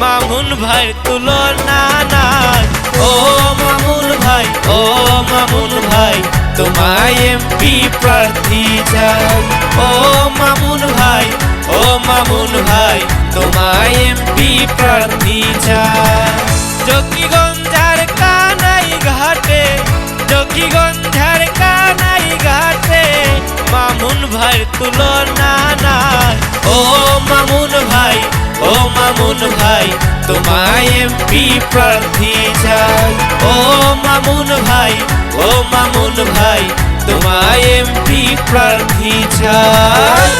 মামুন ভাই তুলনা নাই। ও মামুন ভাই, ও মামুন ভাই, তোমায় এমপি প্রার্থী চাই। ও মামুন ভাই, ও মামুন ভাই, তোমায় এমপি প্রার্থী চাই। জকিগঞ্জের কানাই ঘাটে, জকিগঞ্জের কানাই ঘাটে, মামুন ভাই তুলনা নাই। ও মামুন ভাই, ও মামুন ভাই, তোমায় এমপি প্রার্থী চাই। ও মামুন ভাই, ও মামুন ভাই, তোমায় এমপি প্রার্থী চাই।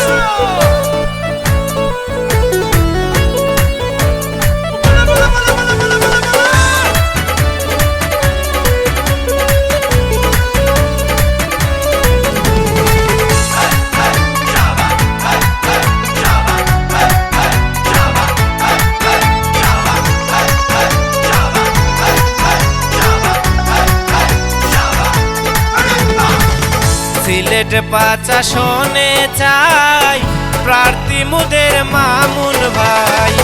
সিলেট ৫ আসনে চাই প্রার্থী মুদের মামুন ভাই।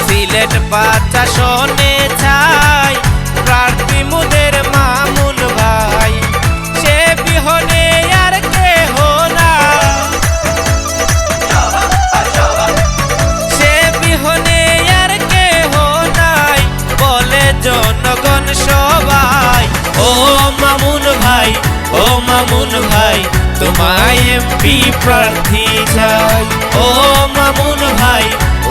সিলেট ৫ আসনে চাই প্রার্থী মুদের মামুন ভাই। সে বিহনে আর কেহ নাই, সে বিহনে আর কেহ নাই, বলে জনগণ সবাই। ও মামুন ভাই, ও মামুন ভাই, তোমায় এমপি প্রার্থী চাই। ও মামুন ভাই,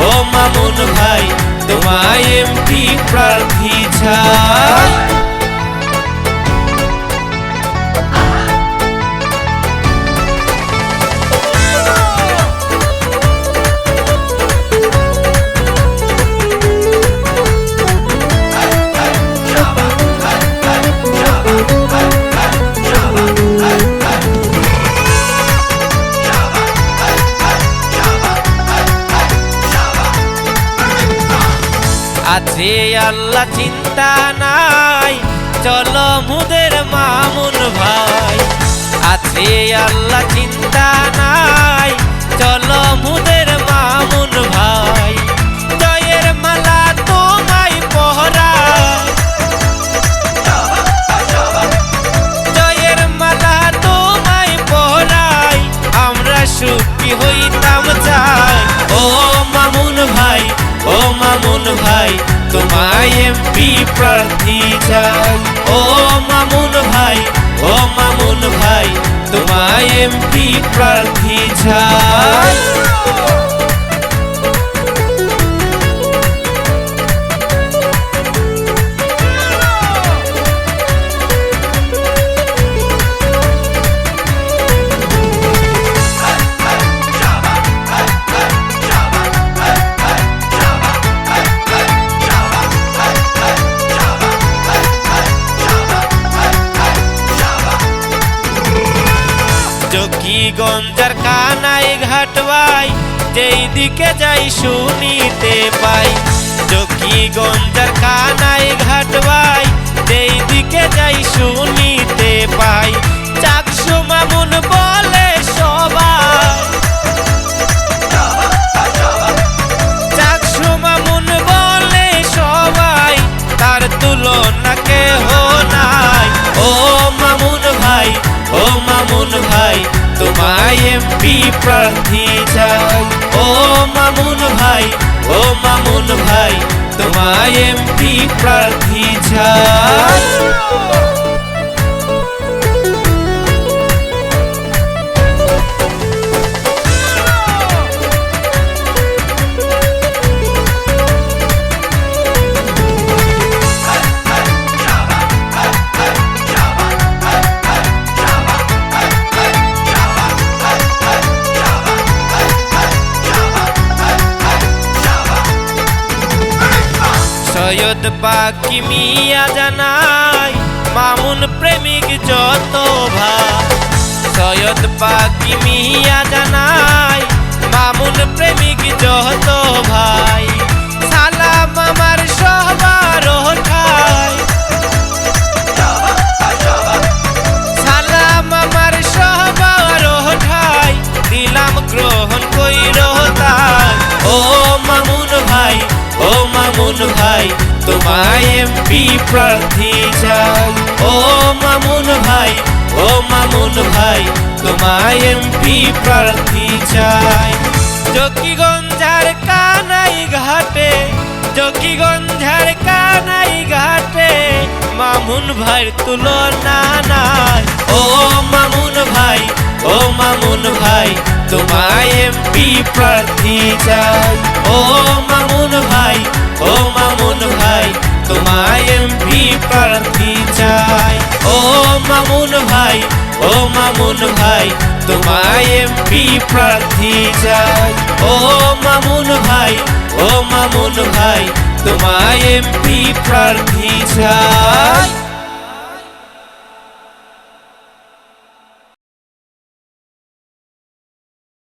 ও মামুন ভাই, তোমায় এমপি প্রার্থী চাই। আছে আল্লাহ চিন্তা নাই, চলো মুদের মামুন ভাই। আছে আল্লাহ চিন্তা নাই, চলো মুদের মামুন ভাই। জয়ের মালা তোমায় পহরাই, জয়ের মালা তোমায় পহরাই, আমরা সুখী হইতাম চাই। ও মামুন ভাই, ও মামুন ভাই, তোমায় এমপি প্রার্থী চাই। ও মামুন ভাই, ও মামুন ভাই, তোমায় এমপি প্রার্থী চাই। জকিগঞ্জের কানাই ঘাটবাই, যেই দিকে যাই শুনিতে পাই। জকিগঞ্জের কানাই ঘাটবাই, যেই দিকে যাই শুনিতে পাই। চাকসু মামুন বলে সবাই, চাকসু মামুন বলে সবাই, তার তুলনা কেহ নাই। ও মামুন ভাই, ও মামুন ভাই, তোমায় এমপি প্রার্থী চাই। ও মামুন ভাই, ও মামুন ভাই, তোমায় এমপি প্রার্থী চাই। সৈয়দ পাকি মিয়া জানাই মামুন প্রেমিক যত ভাই। সৈয়দ পাকি মিয়া জানাই মামুন প্রেমিক যত ভাই। সালাম আমার সবার ঠাই, সালাম আমার সবার ঠাই, দিলাম গ্রহণ কইর তাই। ও মামুন ভাই, ও মামুন মামুন ভাই তোমায় এমপি প্রার্থী চাই। ও মামুন ভাই, ও মামুন ভাই তোমায় এমপি প্রার্থী চাই। জকিগঞ্জের কানাই ঘাটে, জকিগঞ্জের কানাই ঘাটে মামুন ভাইয়ের তুলনা নাই। ও মামুন ভাই, ও মামুন ভাই তোমায় এমপি প্রার্থী চাই। ও মামুন ভাই, ও মামুন ভাই তোমায় এমপি প্রার্থী চাই। ও মামুন ভাই, ও মামুন ভাই তোমায় এমপি প্রার্থী চাই। ও মামুন ভাই, ও মামুন ভাই তোমায় এমপি প্রার্থী চাই।